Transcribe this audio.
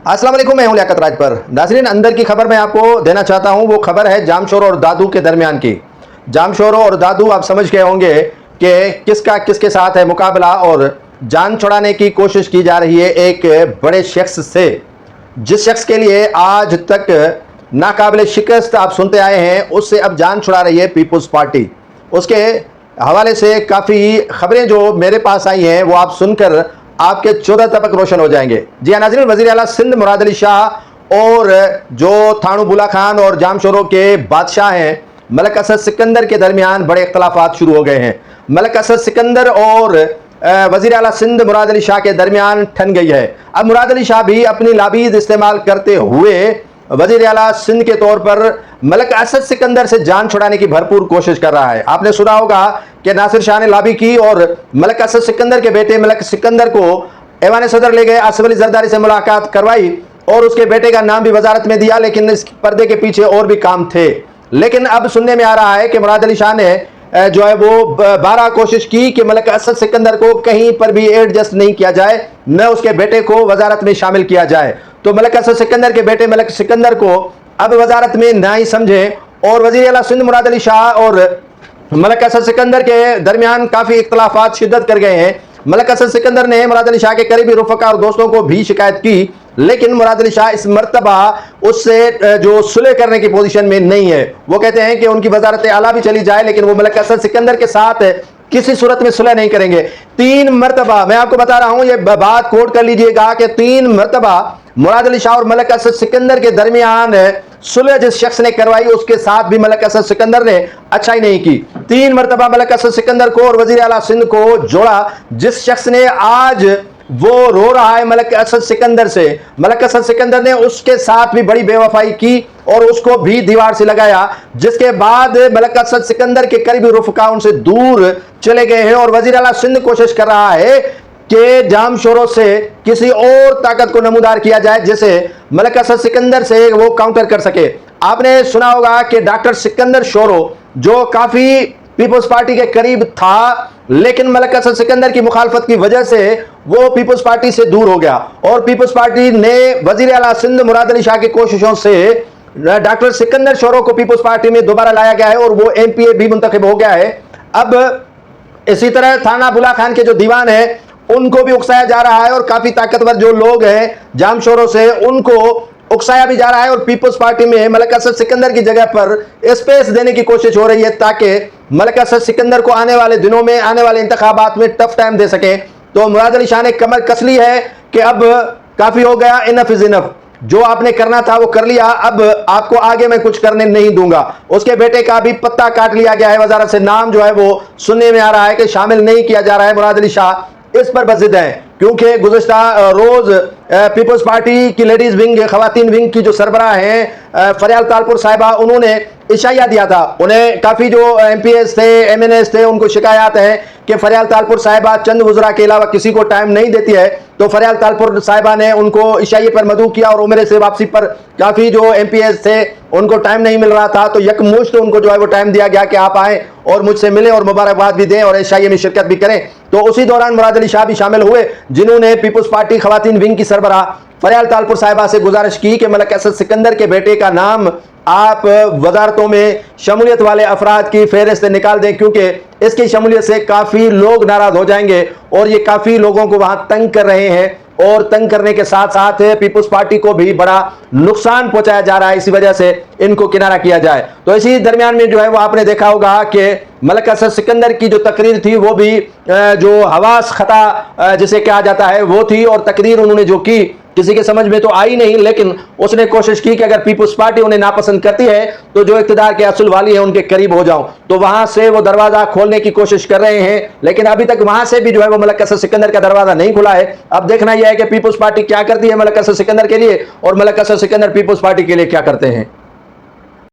अस्सलाम वालेकुम, मैं हूं लियाकत राजपर। नाज़रीन, अंदर की खबर मैं आपको देना चाहता हूं। वो खबर है जामशोरो और दादू के दरमियान की। जामशोरो और दादू, आप समझ गए होंगे कि किसका किसके साथ है मुकाबला, और जान छुड़ाने की कोशिश की जा रही है एक बड़े शख्स से, जिस शख्स के लिए आज तक नाकाबिले शिकस्त आप सुनते आए हैं, उससे अब जान छुड़ा रही है पीपुल्स पार्टी। उसके हवाले से काफ़ी खबरें जो मेरे पास आई हैं वो आप सुनकर आपके 14 तबक रोशन हो जाएंगे। जी हाँ नाज़रीन, वज़ीर आला सिंध मुराद अली शाह और जो थानू बुला खान और जामशोरो के बादशाह हैं मलिक असद सिकंदर के दरमियान बड़े इख्तलाफात शुरू हो गए हैं। मलिक असद सिकंदर और वज़ीर आला सिंध मुराद अली शाह के दरमियान ठन गई है। अब मुराद अली शाह भी अपनी लाबीज इस्तेमाल करते हुए वज़ीर आला सिंध के तौर पर मलिक असद सिकंदर से जान छुड़ाने की भरपूर कोशिश कर रहा है। आपने सुना होगा कि नासिर शाह ने लाबी की और मलिक असद सिकंदर के बेटे मलिक सिकंदर को ऐवान सदर ले गए, आसिफ अली जरदारी से मुलाकात करवाई और उसके बेटे का नाम भी वजारत में दिया, लेकिन इस पर्दे के पीछे और भी काम थे। लेकिन अब सुनने में आ रहा है कि मुराद अली शाह ने जो है वो 12 कोशिश की कि मलिक असद सिकंदर को कहीं पर भी एडजस्ट नहीं किया जाए, न उसके बेटे को वजारत में शामिल किया जाए। तो मलिक असद सिकंदर के बेटे मलिक सिकंदर को अब वजारत में ना ही समझे, और वज़ीर आला सिंध मुराद अली शाह और मलिक असद सिकंदर के दरमियान काफ़ी इख्तलाफात शिद्दत कर गए हैं। मलिक असद सिकंदर ने मुराद अली शाह के करीबी रुफ़का और दोस्तों को भी शिकायत की, लेकिन मुराद अली शाह इस मर्तबा उससे जो सुलह करने की पोजीशन में नहीं है। वो कहते हैं कि उनकी वजारत आला भी चली जाए, लेकिन वो मलिक असद सिकंदर के साथ किसी सूरत में सुलह नहीं करेंगे। 3 मरतबा मैं आपको बता रहा हूं, ये बात कोट कर लीजिएगा कि 3 मरतबा मुराद अली शाह और मलिक असद सिकंदर के दरमियान सुलह जिस शख्स ने करवाई, उसके साथ भी मलिक असद सिकंदर ने अच्छा ही नहीं की। 3 मरतबा मलिक असद सिकंदर को और वज़ीर आला सिंध को जोड़ा, जिस शख्स ने आज वो रो रहा है मलिक असद सिकंदर से। मलिक असद सिकंदर ने उसके साथ भी बड़ी बेवफाई की और उसको भी दीवार से लगाया, जिसके बाद मलिक असद सिकंदर के करीबी रुफ़का उनसे दूर चले गए हैं। और वज़ीर आला सिंध कोशिश कर रहा है कि जामशोरो से किसी और ताकत को नमूदार किया जाए, जिसे मलिक असद सिकंदर से वो काउंटर कर सके। आपने सुना होगा कि डॉक्टर सिकंदर शोरो, जो काफ़ी पीपुल्स पार्टी के करीब था, लेकिन मलिक असद सिकंदर की मुखालफत की वजह से वो पीपुल्स पार्टी से दूर हो गया, और पीपुल्स पार्टी ने वज़ीर आला सिंध मुराद अली शाह की कोशिशों से डॉक्टर सिकंदर शोरो को पीपुल्स पार्टी में दोबारा लाया गया है और वो MPA भी मुंतखब हो गया है। अब इसी तरह थाना बुला खान के जो दीवान है उनको भी उकसाया जा रहा है, और काफी ताकतवर जो लोग हैं जामशोरो से उनको उकसाया भी जा रहा है, और पीपुल्स पार्टी में मलिक असद सिकंदर की जगह पर स्पेस देने की कोशिश हो रही है ताकि मलिक असद सिकंदर को आने वाले दिनों में, आने वाले इंतखाबात में टफ टाइम दे सके। तो मुराद अली शाह ने कमर कस ली है कि अब काफी हो गया, इनफ इज इनफ, जो आपने करना था वो कर लिया, अब आपको आगे मैं कुछ करने नहीं दूंगा। उसके बेटे का भी पत्ता काट लिया गया है वजारत से, नाम जो है वो सुनने में आ रहा है कि शामिल नहीं किया जा रहा है। मुराद अली शाह इस पर बज़िद है, क्योंकि गुज़िश्ता रोज पीपुल्स पार्टी की लेडीज विंग, खवातीन विंग की जो सरबराह हैं फरियाल तालपुर साहिबा, उन्होंने इशाया दिया था। उन्हें काफ़ी जो MPs थे, MNAs थे, उनको शिकायत है कि फरियाल तालपुर साहिबा चंद वज़रा के अलावा किसी को टाइम नहीं देती है। तो फरियाल तालपुर साहिबा ने उनको इशाये पर मदऊ किया, और उम्र से वापसी पर काफ़ी जो MPs थे उनको टाइम नहीं मिल रहा था, तो यकमुश्त उनको जो है वो टाइम दिया गया कि आप आएँ और मुझसे मिलें और मुबारकबाद भी दें और इशाये में शिरकत भी करें। तो उसी दौरान मुराद अली शाह भी शामिल हुए, जिन्होंने पीपुल्स पार्टी खवातीन विंग की सरबराह फरियाल तालपुर साहिबा से गुजारिश की कि मलिक असद सिकंदर के बेटे का नाम आप वजारतों में शमूलियत वाले अफराद की फहरिस्त निकाल दें, क्योंकि इसकी शमूलियत से काफ़ी लोग नाराज़ हो जाएंगे और ये काफ़ी लोगों को वहाँ तंग कर रहे हैं, और तंग करने के साथ साथ पीपुल्स पार्टी को भी बड़ा नुकसान पहुंचाया जा रहा है, इसी वजह से इनको किनारा किया जाए। तो इसी दरमियान में जो है वो आपने देखा होगा कि मलिक असद सिकंदर की जो तकरीर थी वो भी जो हवास खता जिसे कहा जाता है वो थी, और तकरीर उन्होंने जो की किसी के समझ में तो आई नहीं, लेकिन उसने कोशिश की कि अगर पीपुल्स पार्टी उन्हें नापसंद करती है तो जो इक़्तिदार के असूल वाली है उनके करीब हो जाऊं। तो वहां से वो दरवाजा खोलने की कोशिश कर रहे हैं, लेकिन अभी तक वहां से भी जो है वो मलिक असद सिकंदर का दरवाजा नहीं खुला है। अब देखना यह है कि पीपुल्स पार्टी क्या करती है मलिक असद सिकंदर के लिए, और मलिक असद सिकंदर पीपुल्स पार्टी के लिए क्या करते हैं।